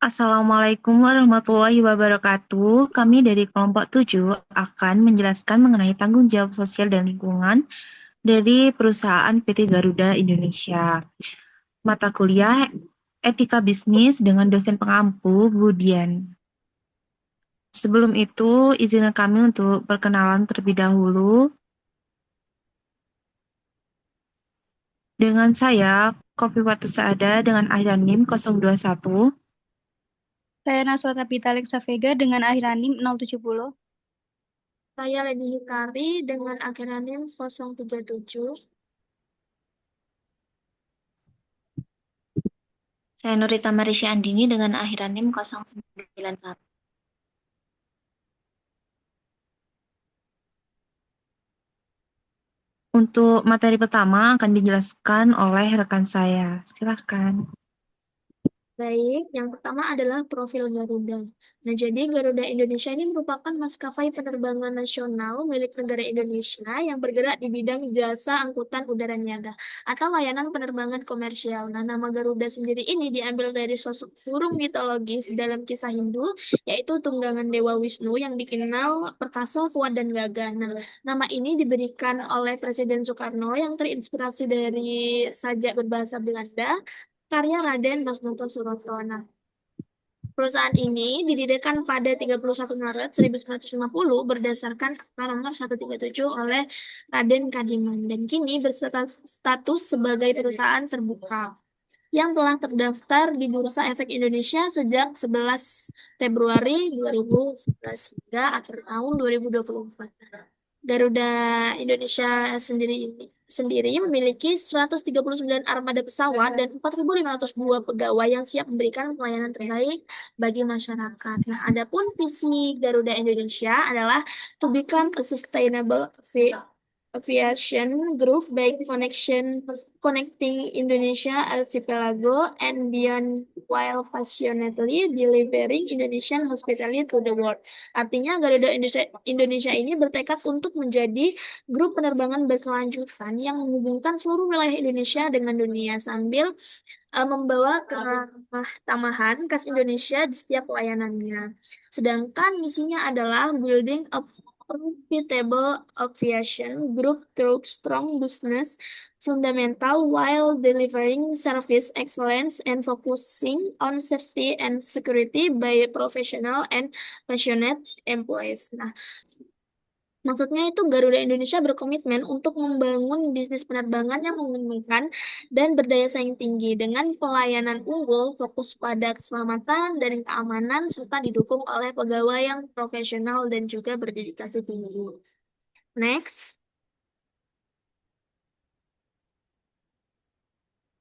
Assalamualaikum warahmatullahi wabarakatuh. Kami dari kelompok 7 akan menjelaskan mengenai tanggung jawab sosial dan lingkungan dari perusahaan PT Garuda Indonesia. Mata kuliah Etika Bisnis dengan dosen pengampu Budian. Sebelum itu, izinkan kami untuk perkenalan terlebih dahulu. Dengan saya, Kopi Watu Saada dengan akhir NIM 021. Saya Naswata Alexa Vega dengan akhiran NIM 070. Saya Leni Hikari dengan akronim 037. Saya Nurita Marisya Andini dengan akhiran NIM 091. Untuk materi pertama akan dijelaskan oleh rekan saya. Silahkan. Baik, yang pertama adalah profil Garuda. Nah, jadi Garuda Indonesia ini merupakan maskapai penerbangan nasional milik negara Indonesia yang bergerak di bidang jasa angkutan udara niaga atau layanan penerbangan komersial. Nah, nama Garuda sendiri ini diambil dari sosok burung mitologis dalam kisah Hindu, yaitu tunggangan Dewa Wisnu yang dikenal perkasa, kuat, dan gagah. Nah, nama ini diberikan oleh Presiden Soekarno yang terinspirasi dari sajak berbahasa Belanda karya Raden Masnoto Suroto. Nah, perusahaan ini didirikan pada 31 Maret 1950 berdasarkan Akta Nomor 137 oleh Raden Kadiman dan kini berstatus sebagai perusahaan terbuka yang telah terdaftar di Bursa Efek Indonesia sejak 11 Februari 2011 hingga akhir tahun 2024. Garuda Indonesia sendiri memiliki 139 armada pesawat dan 4.502 pegawai yang siap memberikan pelayanan terbaik bagi masyarakat. Nah, adapun visi Garuda Indonesia adalah to become a sustainable aviation group by connecting Indonesia archipelago and beyond while passionately delivering Indonesian hospitality to the world. Artinya Garuda Indonesia ini bertekad untuk menjadi grup penerbangan berkelanjutan yang menghubungkan seluruh wilayah Indonesia dengan dunia sambil membawa keramah tamahan khas Indonesia di setiap pelayanannya. Sedangkan misinya adalah building a profitable aviation group through strong business fundamental while delivering service excellence and focusing on safety and security by professional and passionate employees. Nah, maksudnya itu Garuda Indonesia berkomitmen untuk membangun bisnis penerbangan yang menguntungkan dan berdaya saing tinggi dengan pelayanan unggul, fokus pada keselamatan dan keamanan, serta didukung oleh pegawai yang profesional dan juga berdedikasi tinggi. Next.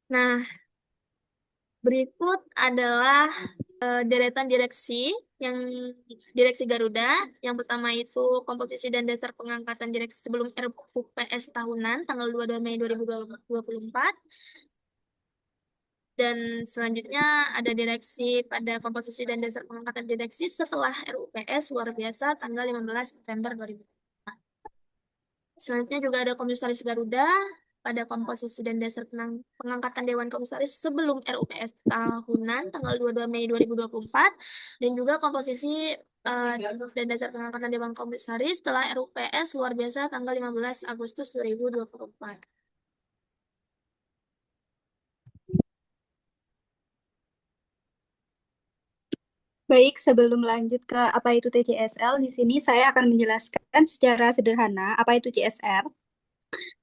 Nah, berikut adalah deretan yang direksi Garuda. Yang pertama itu komposisi dan dasar pengangkatan direksi sebelum RUPS tahunan tanggal 22 Mei 2024. Dan selanjutnya ada direksi pada komposisi dan dasar pengangkatan direksi setelah RUPS luar biasa tanggal 15 November 2024. Selanjutnya juga ada Komisaris Garuda pada komposisi dan dasar pengangkatan Dewan Komisaris sebelum RUPS tahunan tanggal 22 Mei 2024 dan juga komposisi dan dasar pengangkatan Dewan Komisaris setelah RUPS luar biasa tanggal 15 Agustus 2024. Baik, sebelum lanjut ke apa itu TCSL, di sini saya akan menjelaskan secara sederhana apa itu CSR.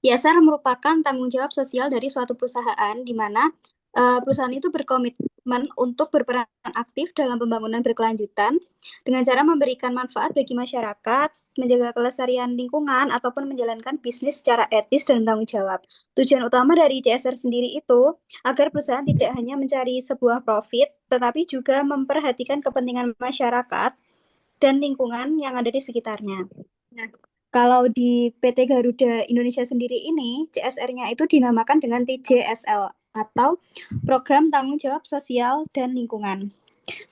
CSR merupakan tanggung jawab sosial dari suatu perusahaan di mana perusahaan itu berkomitmen untuk berperan aktif dalam pembangunan berkelanjutan dengan cara memberikan manfaat bagi masyarakat, menjaga kelestarian lingkungan, ataupun menjalankan bisnis secara etis dan bertanggung jawab. Tujuan utama dari CSR sendiri itu agar perusahaan tidak hanya mencari sebuah profit, tetapi juga memperhatikan kepentingan masyarakat dan lingkungan yang ada di sekitarnya. Nah, kalau di PT Garuda Indonesia sendiri ini, CSR-nya itu dinamakan dengan TJSL atau Program Tanggung Jawab Sosial dan Lingkungan.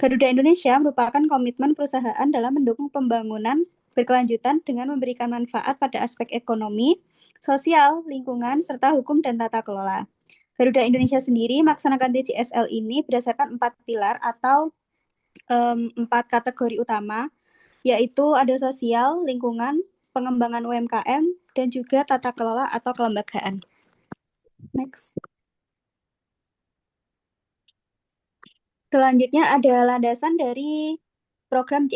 Garuda Indonesia merupakan komitmen perusahaan dalam mendukung pembangunan berkelanjutan dengan memberikan manfaat pada aspek ekonomi, sosial, lingkungan, serta hukum dan tata kelola. Garuda Indonesia sendiri melaksanakan TJSL ini berdasarkan 4 pilar atau empat kategori utama, yaitu ada sosial, lingkungan, pengembangan UMKM, dan juga tata kelola atau kelembagaan. Next. Selanjutnya ada landasan dari program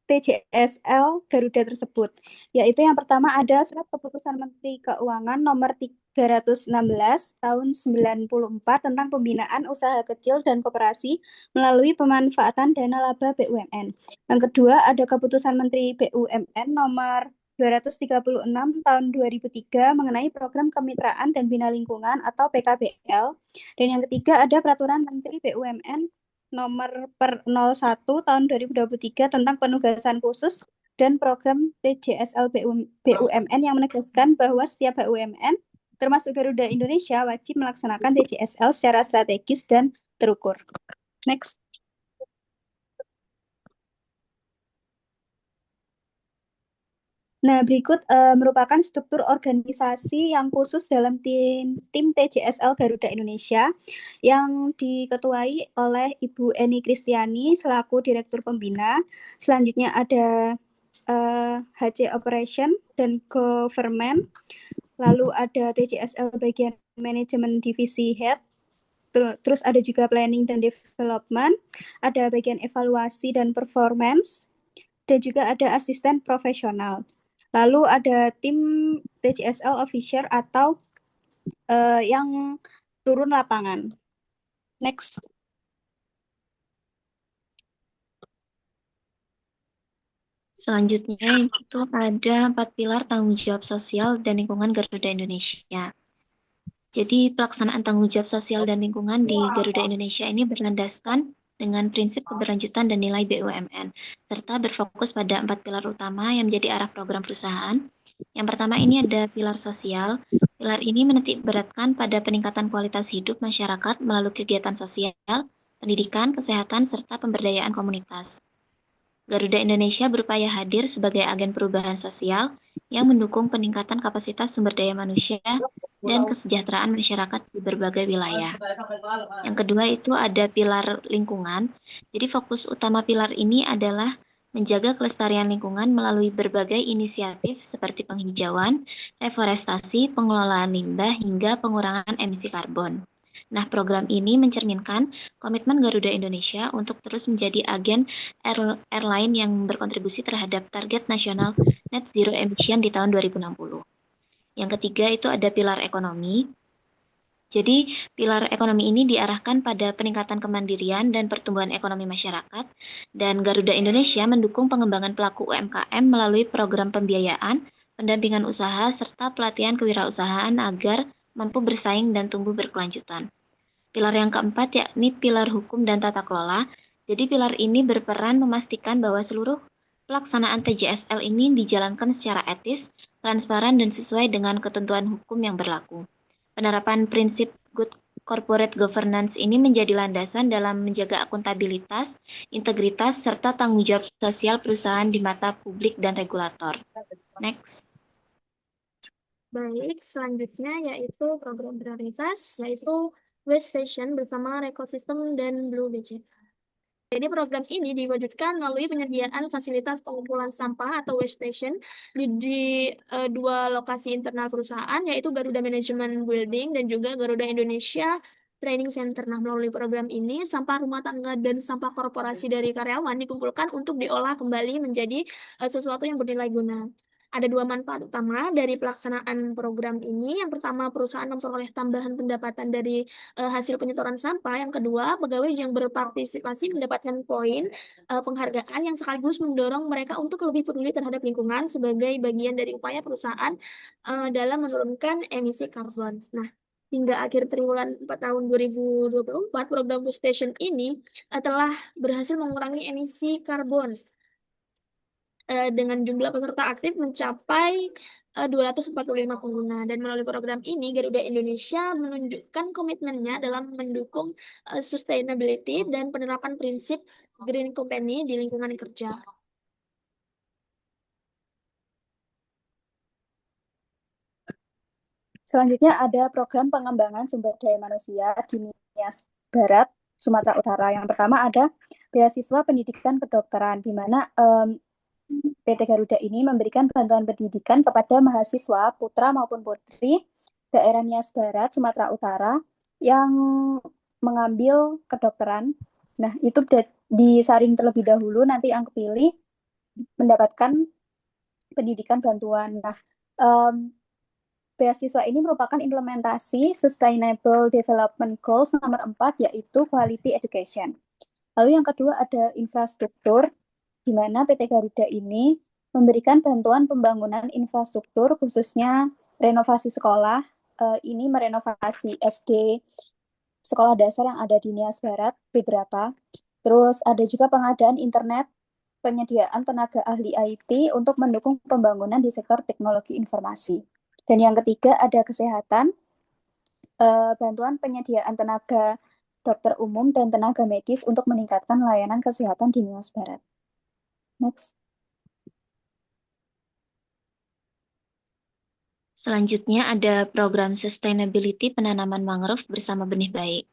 TJSL Garuda tersebut, yaitu yang pertama ada Surat Keputusan Menteri Keuangan nomor 316 tahun 94 tentang pembinaan usaha kecil dan koperasi melalui pemanfaatan dana laba BUMN. Yang kedua ada Keputusan Menteri BUMN nomor 236 tahun 2003 mengenai program kemitraan dan bina lingkungan atau PKBL. Dan yang ketiga ada Peraturan Menteri BUMN nomor per 01 tahun 2023 tentang penugasan khusus dan program TJSL BUMN yang menegaskan bahwa setiap BUMN termasuk Garuda Indonesia wajib melaksanakan TJSL secara strategis dan terukur. Next. Nah, berikut merupakan struktur organisasi yang khusus dalam tim TJSL Garuda Indonesia yang diketuai oleh Ibu Eni Kristiani selaku Direktur Pembina. Selanjutnya ada HC Operation dan Government. Lalu ada TJSL bagian Manajemen Divisi Head. Terus ada juga Planning dan Development, ada bagian Evaluasi dan Performance, dan juga ada Asisten Profesional. Lalu ada tim TJSL Officer atau yang turun lapangan. Next. Selanjutnya itu ada 4 pilar tanggung jawab sosial dan lingkungan Garuda Indonesia. Jadi pelaksanaan tanggung jawab sosial dan lingkungan di Garuda Indonesia ini berlandaskan dengan prinsip keberlanjutan dan nilai BUMN, serta berfokus pada 4 pilar utama yang menjadi arah program perusahaan. Yang pertama ini ada pilar sosial. Pilar ini menitik beratkan pada peningkatan kualitas hidup masyarakat melalui kegiatan sosial, pendidikan, kesehatan, serta pemberdayaan komunitas. Garuda Indonesia berupaya hadir sebagai agen perubahan sosial yang mendukung peningkatan kapasitas sumber daya manusia dan kesejahteraan masyarakat di berbagai wilayah. Yang kedua itu ada pilar lingkungan. Jadi fokus utama pilar ini adalah menjaga kelestarian lingkungan melalui berbagai inisiatif seperti penghijauan, reforestasi, pengelolaan limbah, hingga pengurangan emisi karbon. Nah, program ini mencerminkan komitmen Garuda Indonesia untuk terus menjadi agen airline yang berkontribusi terhadap target nasional net zero emission di tahun 2060. Yang ketiga itu ada pilar ekonomi. Jadi, pilar ekonomi ini diarahkan pada peningkatan kemandirian dan pertumbuhan ekonomi masyarakat, dan Garuda Indonesia mendukung pengembangan pelaku UMKM melalui program pembiayaan, pendampingan usaha, serta pelatihan kewirausahaan agar mampu bersaing dan tumbuh berkelanjutan. Pilar yang keempat yakni pilar hukum dan tata kelola. Jadi pilar ini berperan memastikan bahwa seluruh pelaksanaan TJSL ini dijalankan secara etis, transparan, dan sesuai dengan ketentuan hukum yang berlaku. Penerapan prinsip good corporate governance ini menjadi landasan dalam menjaga akuntabilitas, integritas, serta tanggung jawab sosial perusahaan di mata publik dan regulator. Next. Baik, selanjutnya yaitu program prioritas, yaitu Waste Station bersama Recosystem dan Blue Budget. Jadi program ini diwujudkan melalui penyediaan fasilitas pengumpulan sampah atau waste station di dua lokasi internal perusahaan, yaitu Garuda Management Building dan juga Garuda Indonesia Training Center. Nah, melalui program ini, sampah rumah tangga dan sampah korporasi dari karyawan dikumpulkan untuk diolah kembali menjadi sesuatu yang bernilai guna. Ada dua manfaat utama dari pelaksanaan program ini. Yang pertama, perusahaan memperoleh tambahan pendapatan dari hasil penyetoran sampah. Yang kedua, pegawai yang berpartisipasi mendapatkan poin penghargaan yang sekaligus mendorong mereka untuk lebih peduli terhadap lingkungan sebagai bagian dari upaya perusahaan dalam menurunkan emisi karbon. Nah, hingga akhir triwulan 4 tahun 2024, program Waste Station ini telah berhasil mengurangi emisi karbon dengan jumlah peserta aktif mencapai 245 pengguna. Dan melalui program ini, Garuda Indonesia menunjukkan komitmennya dalam mendukung sustainability dan penerapan prinsip green company di lingkungan kerja. Selanjutnya ada program pengembangan sumber daya manusia di Nias Barat, Sumatera Utara. Yang pertama ada beasiswa pendidikan kedokteran, di mana PT Garuda ini memberikan bantuan pendidikan kepada mahasiswa putra maupun putri daerah Nias Barat, Sumatera Utara yang mengambil kedokteran. Nah, itu disaring terlebih dahulu, nanti yang kepilih mendapatkan pendidikan bantuan. Nah, beasiswa ini merupakan implementasi Sustainable Development Goals nomor 4, yaitu Quality Education. Lalu yang kedua ada infrastruktur, di mana PT Garuda ini memberikan bantuan pembangunan infrastruktur, khususnya renovasi sekolah. Ini merenovasi SD, sekolah dasar yang ada di Nias Barat, beberapa. Terus ada juga pengadaan internet, penyediaan tenaga ahli IT untuk mendukung pembangunan di sektor teknologi informasi. Dan yang ketiga ada kesehatan, bantuan penyediaan tenaga dokter umum dan tenaga medis untuk meningkatkan layanan kesehatan di Nias Barat. Next. Selanjutnya ada program sustainability penanaman mangrove bersama benih baik.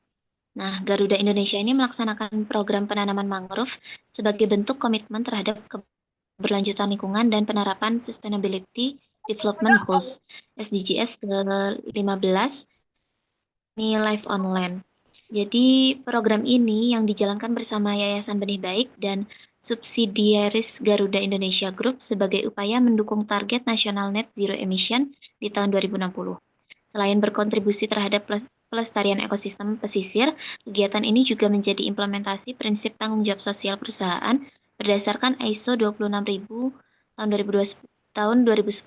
Nah, Garuda Indonesia ini melaksanakan program penanaman mangrove sebagai bentuk komitmen terhadap keberlanjutan lingkungan dan penerapan Sustainability Development Goals SDGs ke-15 ini Life on Land. Jadi program ini yang dijalankan bersama Yayasan Benih Baik dan subsidiaris Garuda Indonesia Group sebagai upaya mendukung target nasional net zero emission di tahun 2060. Selain berkontribusi terhadap pelestarian ekosistem pesisir, kegiatan ini juga menjadi implementasi prinsip tanggung jawab sosial perusahaan berdasarkan ISO 26000 tahun 2010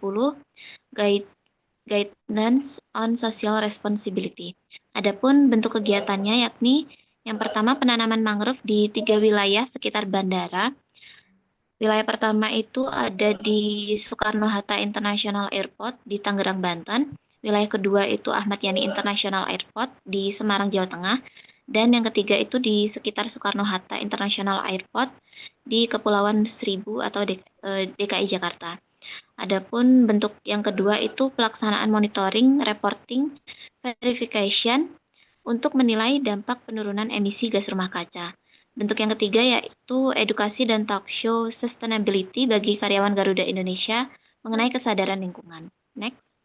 Guidance on Social Responsibility. Adapun bentuk kegiatannya yakni yang pertama penanaman mangrove di 3 wilayah sekitar bandara. Wilayah pertama itu ada di Soekarno-Hatta International Airport di Tangerang, Banten. Wilayah kedua itu Ahmad Yani International Airport di Semarang, Jawa Tengah. Dan yang ketiga itu di sekitar Soekarno-Hatta International Airport di Kepulauan Seribu atau DKI Jakarta. Adapun bentuk yang kedua itu pelaksanaan monitoring, reporting, verification untuk menilai dampak penurunan emisi gas rumah kaca. Bentuk yang ketiga yaitu edukasi dan talk show sustainability bagi karyawan Garuda Indonesia mengenai kesadaran lingkungan. Next.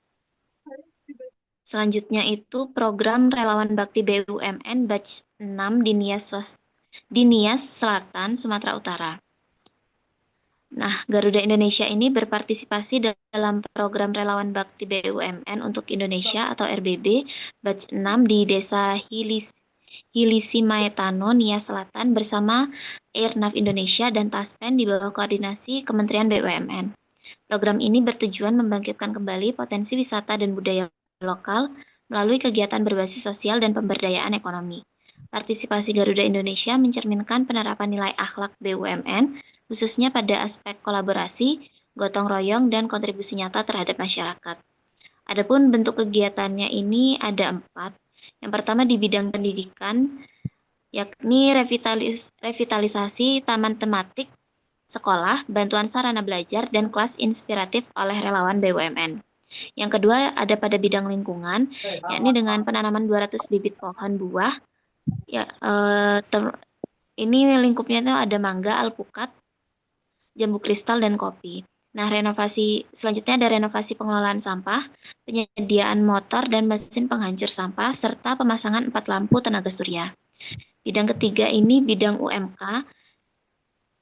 Selanjutnya itu program Relawan Bakti BUMN Batch 6 di Nias Selatan, Sumatera Utara. Nah, Garuda Indonesia ini berpartisipasi dalam program Relawan Bakti BUMN untuk Indonesia atau RBB Batch 6 di Desa Hilisi Maetano, Nias Selatan bersama Airnav Indonesia dan Taspen di bawah koordinasi Kementerian BUMN. Program ini bertujuan membangkitkan kembali potensi wisata dan budaya lokal melalui kegiatan berbasis sosial dan pemberdayaan ekonomi. Partisipasi Garuda Indonesia mencerminkan penerapan nilai akhlak BUMN, khususnya pada aspek kolaborasi, gotong royong, dan kontribusi nyata terhadap masyarakat. Adapun bentuk kegiatannya ini ada 4. Yang pertama di bidang pendidikan, yakni revitalisasi taman tematik sekolah, bantuan sarana belajar, dan kelas inspiratif oleh relawan BUMN. Yang kedua ada pada bidang lingkungan, yakni dengan penanaman 200 bibit pohon buah. Ini lingkupnya itu ada mangga, alpukat, jambu kristal, dan kopi. Nah, selanjutnya ada renovasi pengelolaan sampah, penyediaan motor dan mesin penghancur sampah, serta pemasangan 4 lampu tenaga surya. Bidang ketiga ini bidang UMK.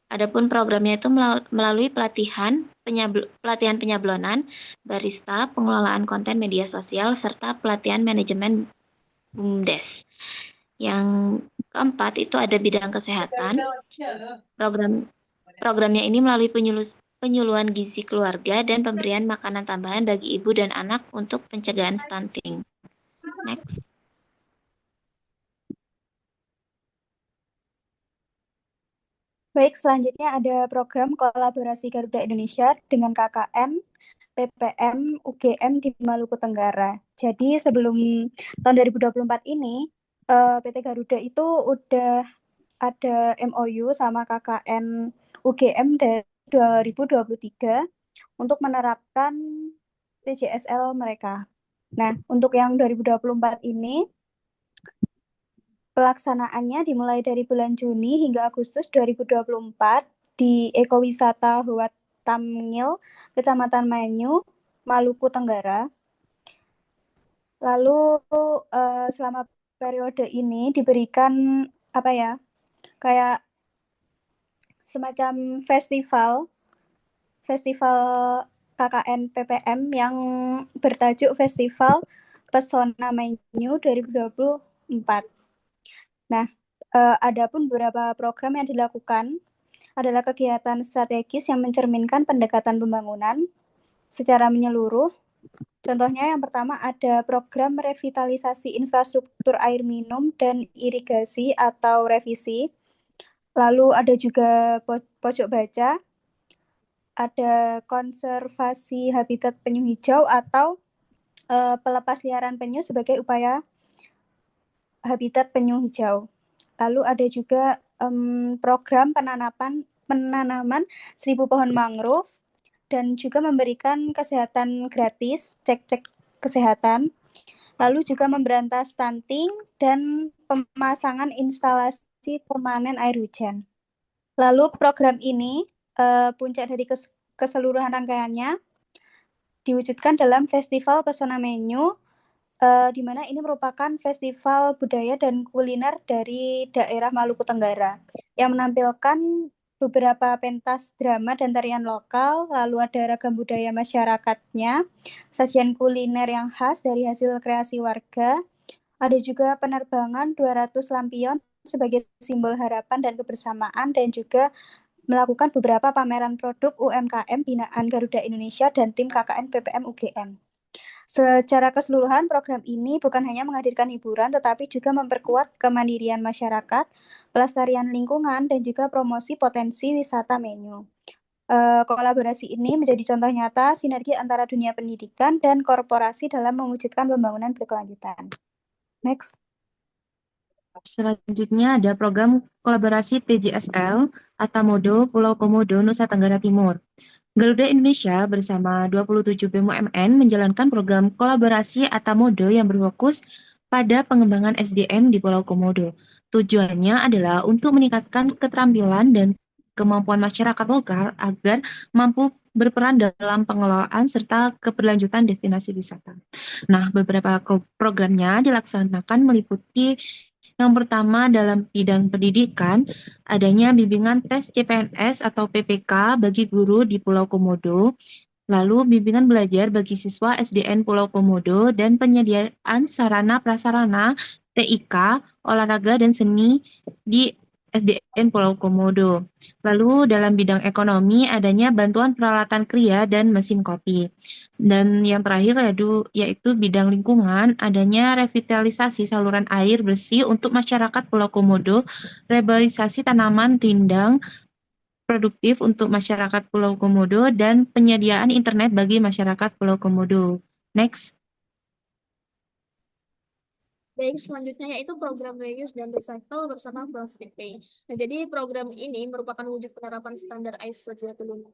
Adapun programnya itu melalui pelatihan penyablonan, barista, pengelolaan konten media sosial, serta pelatihan manajemen BUMDes. Yang keempat itu ada bidang kesehatan. Programnya ini melalui penyuluhan gizi keluarga dan pemberian makanan tambahan bagi ibu dan anak untuk pencegahan stunting. Next. Baik, selanjutnya ada program kolaborasi Garuda Indonesia dengan KKN, PPM, UGM di Maluku Tenggara. Jadi sebelum tahun 2024 ini, PT Garuda itu udah ada MOU sama KKN UGM dari 2023 untuk menerapkan TJSL mereka. Nah, untuk yang 2024 ini, Pelaksanaannya dimulai dari bulan Juni hingga Agustus 2024 di Ekowisata Huat Tamngil, Kecamatan Manyu, Maluku Tenggara. Lalu selama periode ini diberikan kayak semacam festival KKN PPM yang bertajuk Festival Pesona Manyu 2024. Nah, adapun beberapa program yang dilakukan adalah kegiatan strategis yang mencerminkan pendekatan pembangunan secara menyeluruh. Contohnya yang pertama ada program revitalisasi infrastruktur air minum dan irigasi atau revisi. Lalu ada juga pojok baca, ada konservasi habitat penyu hijau atau pelepas liaran penyu sebagai upaya habitat penyu hijau. Lalu ada juga program penanaman 1.000 pohon mangrove dan juga memberikan kesehatan gratis, cek kesehatan. Lalu juga memberantas stunting dan pemasangan instalasi permanen air hujan. Lalu program ini puncak dari keseluruhan rangkaiannya diwujudkan dalam Festival Pesona Manyu, di mana ini merupakan festival budaya dan kuliner dari daerah Maluku Tenggara yang menampilkan beberapa pentas drama dan tarian lokal, lalu ada ragam budaya masyarakatnya, sajian kuliner yang khas dari hasil kreasi warga, ada juga penerbangan 200 lampion sebagai simbol harapan dan kebersamaan, dan juga melakukan beberapa pameran produk UMKM binaan Garuda Indonesia dan tim KKN PPM UGM. Secara keseluruhan, program ini bukan hanya menghadirkan hiburan, tetapi juga memperkuat kemandirian masyarakat, pelestarian lingkungan, dan juga promosi potensi wisata Manyu. Kolaborasi ini menjadi contoh nyata sinergi antara dunia pendidikan dan korporasi dalam mewujudkan pembangunan berkelanjutan. Next. Selanjutnya ada program kolaborasi TJSL Atamodo Pulau Komodo, Nusa Tenggara Timur. Garuda Indonesia bersama 27 BUMN menjalankan program kolaborasi Atamodo yang berfokus pada pengembangan SDM di Pulau Komodo. Tujuannya adalah untuk meningkatkan keterampilan dan kemampuan masyarakat lokal agar mampu berperan dalam pengelolaan serta keberlanjutan destinasi wisata. Nah, beberapa programnya dilaksanakan meliputi yang pertama dalam bidang pendidikan, adanya bimbingan tes CPNS atau PPK bagi guru di Pulau Komodo, lalu bimbingan belajar bagi siswa SDN Pulau Komodo, dan penyediaan sarana prasarana TIK, olahraga dan seni di SDN Pulau Komodo. Lalu dalam bidang ekonomi adanya bantuan peralatan kria dan mesin kopi. Dan yang terakhir yaitu bidang lingkungan, adanya revitalisasi saluran air bersih untuk masyarakat Pulau Komodo, reboisasi tanaman rindang produktif untuk masyarakat Pulau Komodo, dan penyediaan internet bagi masyarakat Pulau Komodo. Next. Baik, selanjutnya yaitu program reuse dan recycle bersama Plastic Pay. Nah, jadi program ini merupakan wujud penerapan standar ISO 25000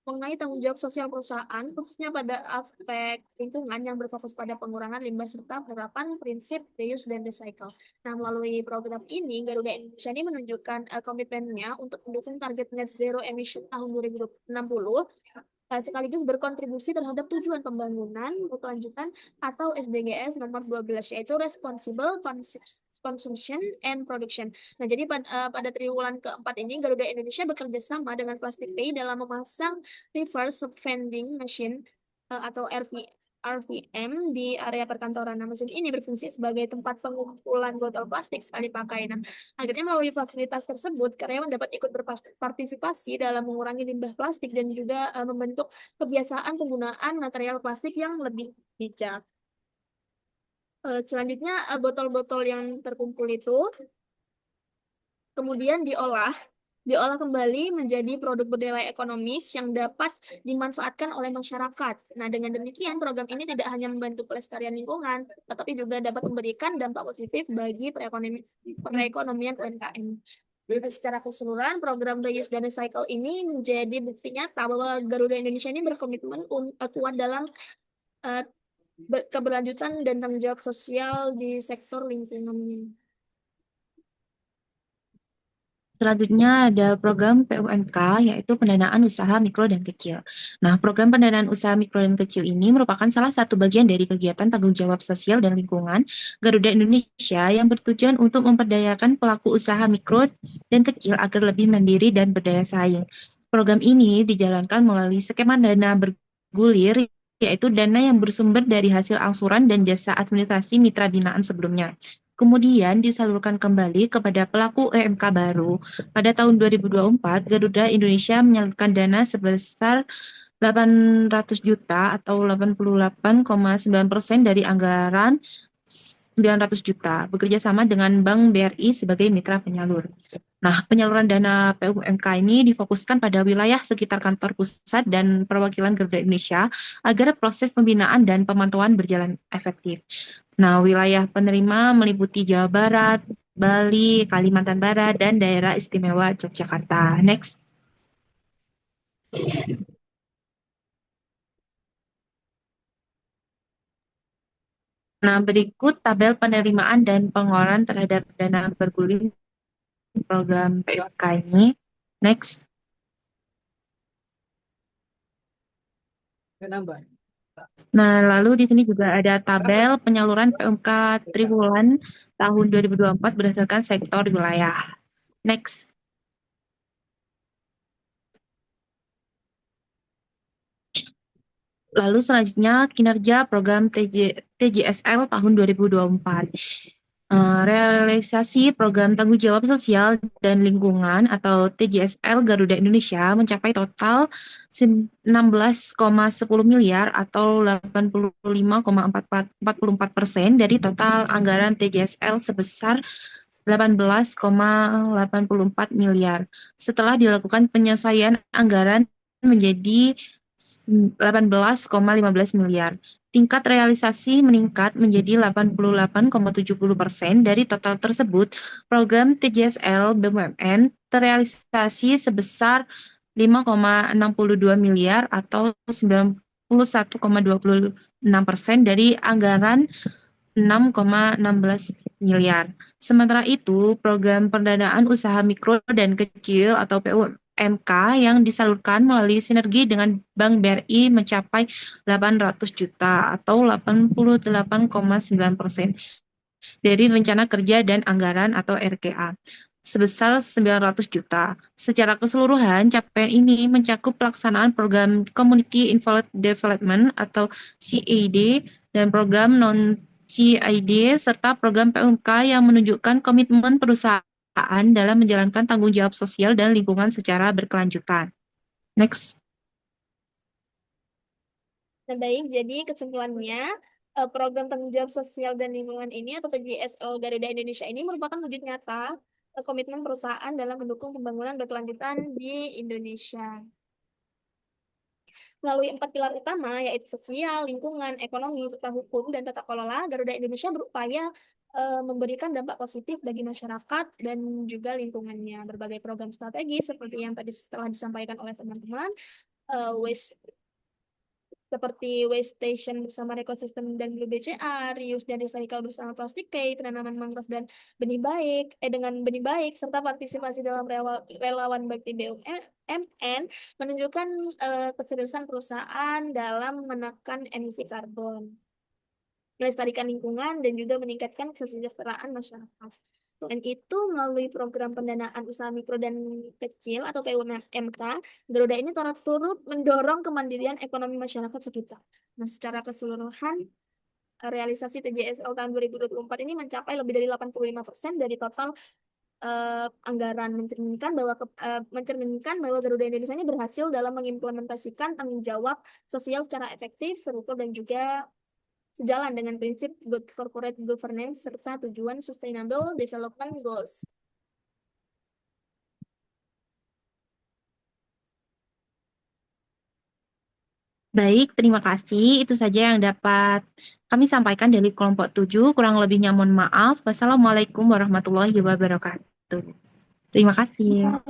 mengenai tanggung jawab sosial perusahaan, khususnya pada aspek lingkungan yang berfokus pada pengurangan limbah serta penerapan prinsip reuse dan recycle. Nah, melalui program ini, Garuda Indonesia ini menunjukkan komitmennya untuk mendukung target net zero emission tahun 2060, sekaligus berkontribusi terhadap tujuan pembangunan berkelanjutan atau SDGs nomor 12, yaitu Responsible Consumption and Production. Nah, jadi pada triwulan keempat ini, Garuda Indonesia bekerja sama dengan Plastic Pay dalam memasang reverse vending machine atau RVM di area perkantoran. Nah, mesin ini berfungsi sebagai tempat pengumpulan botol plastik sekali pakai. Nah, akhirnya melalui fasilitas tersebut, karyawan dapat ikut berpartisipasi dalam mengurangi limbah plastik dan juga membentuk kebiasaan penggunaan material plastik yang lebih bijak. Selanjutnya, botol-botol yang terkumpul itu kemudian diolah kembali menjadi produk bernilai ekonomis yang dapat dimanfaatkan oleh masyarakat. Nah, dengan demikian program ini tidak hanya membantu pelestarian lingkungan, tetapi juga dapat memberikan dampak positif bagi perekonomian UMKM. Secara keseluruhan, program reuse dan recycle ini menjadi bukti nyata bahwa Garuda Indonesia ini berkomitmen kuat dalam keberlanjutan dan tanggung jawab sosial di sektor lingkungan. Selanjutnya ada program PUMK, yaitu pendanaan usaha mikro dan kecil. Nah, program pendanaan usaha mikro dan kecil ini merupakan salah satu bagian dari kegiatan tanggung jawab sosial dan lingkungan Garuda Indonesia yang bertujuan untuk memperdayakan pelaku usaha mikro dan kecil agar lebih mandiri dan berdaya saing. Program ini dijalankan melalui skema dana bergulir, yaitu dana yang bersumber dari hasil angsuran dan jasa administrasi mitra binaan sebelumnya. Kemudian disalurkan kembali kepada pelaku UMK baru. Pada tahun 2024, Garuda Indonesia menyalurkan dana sebesar 800 juta atau 88,9% dari anggaran 900 juta, bekerja sama dengan Bank BRI sebagai mitra penyalur. Nah, penyaluran dana PUMK ini difokuskan pada wilayah sekitar kantor pusat dan perwakilan Garuda Indonesia agar proses pembinaan dan pemantauan berjalan efektif. Nah, wilayah penerima meliputi Jawa Barat, Bali, Kalimantan Barat, dan daerah istimewa Yogyakarta. Next. Nah, berikut tabel penerimaan dan pengeluaran terhadap dana bergulir program PUMK ini. Next. Nah, lalu di sini juga ada tabel penyaluran PUMK triwulan tahun 2024 berdasarkan sektor wilayah. Next. Lalu selanjutnya kinerja program TJSL tahun 2024. Realisasi program tanggung jawab sosial dan lingkungan atau TJSL Garuda Indonesia mencapai total 16,10 miliar atau 85,44% dari total anggaran TJSL sebesar 18,84 miliar. Setelah dilakukan penyesuaian anggaran menjadi 18,15 miliar. Tingkat realisasi meningkat menjadi 88,70% dari total tersebut. Program TJSL BUMN terrealisasi sebesar 5,62 miliar atau 91,26% dari anggaran 6,16 miliar. Sementara itu, program pendanaan usaha mikro dan kecil atau PUMK yang disalurkan melalui sinergi dengan Bank BRI mencapai 800 juta atau 88,9% dari rencana kerja dan anggaran atau RKA sebesar 900 juta. Secara keseluruhan, capaian ini mencakup pelaksanaan program Community Involved Development atau CAD dan program non-CAD serta program PUMK yang menunjukkan komitmen perusahaan dalam menjalankan tanggung jawab sosial dan lingkungan secara berkelanjutan. Next. Nah, baik, jadi kesimpulannya, program tanggung jawab sosial dan lingkungan ini atau TJSL Garuda Indonesia ini merupakan wujud nyata komitmen perusahaan dalam mendukung pembangunan berkelanjutan di Indonesia. Melalui 4 pilar utama, yaitu sosial, lingkungan, ekonomi, serta hukum dan tata kelola, Garuda Indonesia berupaya memberikan dampak positif bagi masyarakat dan juga lingkungannya. Berbagai program strategis seperti yang tadi setelah disampaikan oleh teman-teman, seperti Waste Station bersama Ekosistem dan Blue BCA, Reuse dan Recycle bersama Plastik K, penanaman mangrove dan benih baik, dengan benih baik, serta partisipasi dalam relawan bakti BUMN menunjukkan keseriusan perusahaan dalam menekan emisi karbon, melestarikan lingkungan, dan juga meningkatkan kesejahteraan masyarakat. Selain itu, melalui program pendanaan usaha mikro dan kecil atau PUMK, Garuda ini turut mendorong kemandirian ekonomi masyarakat sekitar. Nah, secara keseluruhan, realisasi TJSL tahun 2024 ini mencapai lebih dari 85% dari total anggaran, mencerminkan bahwa Garuda Indonesia ini berhasil dalam mengimplementasikan tanggung jawab sosial secara efektif, terukur, dan juga sejalan dengan prinsip good corporate governance serta tujuan Sustainable Development Goals. Baik, terima kasih. Itu saja yang dapat kami sampaikan dari kelompok 7. Kurang lebihnya mohon maaf. Wassalamualaikum warahmatullahi wabarakatuh. Terima kasih.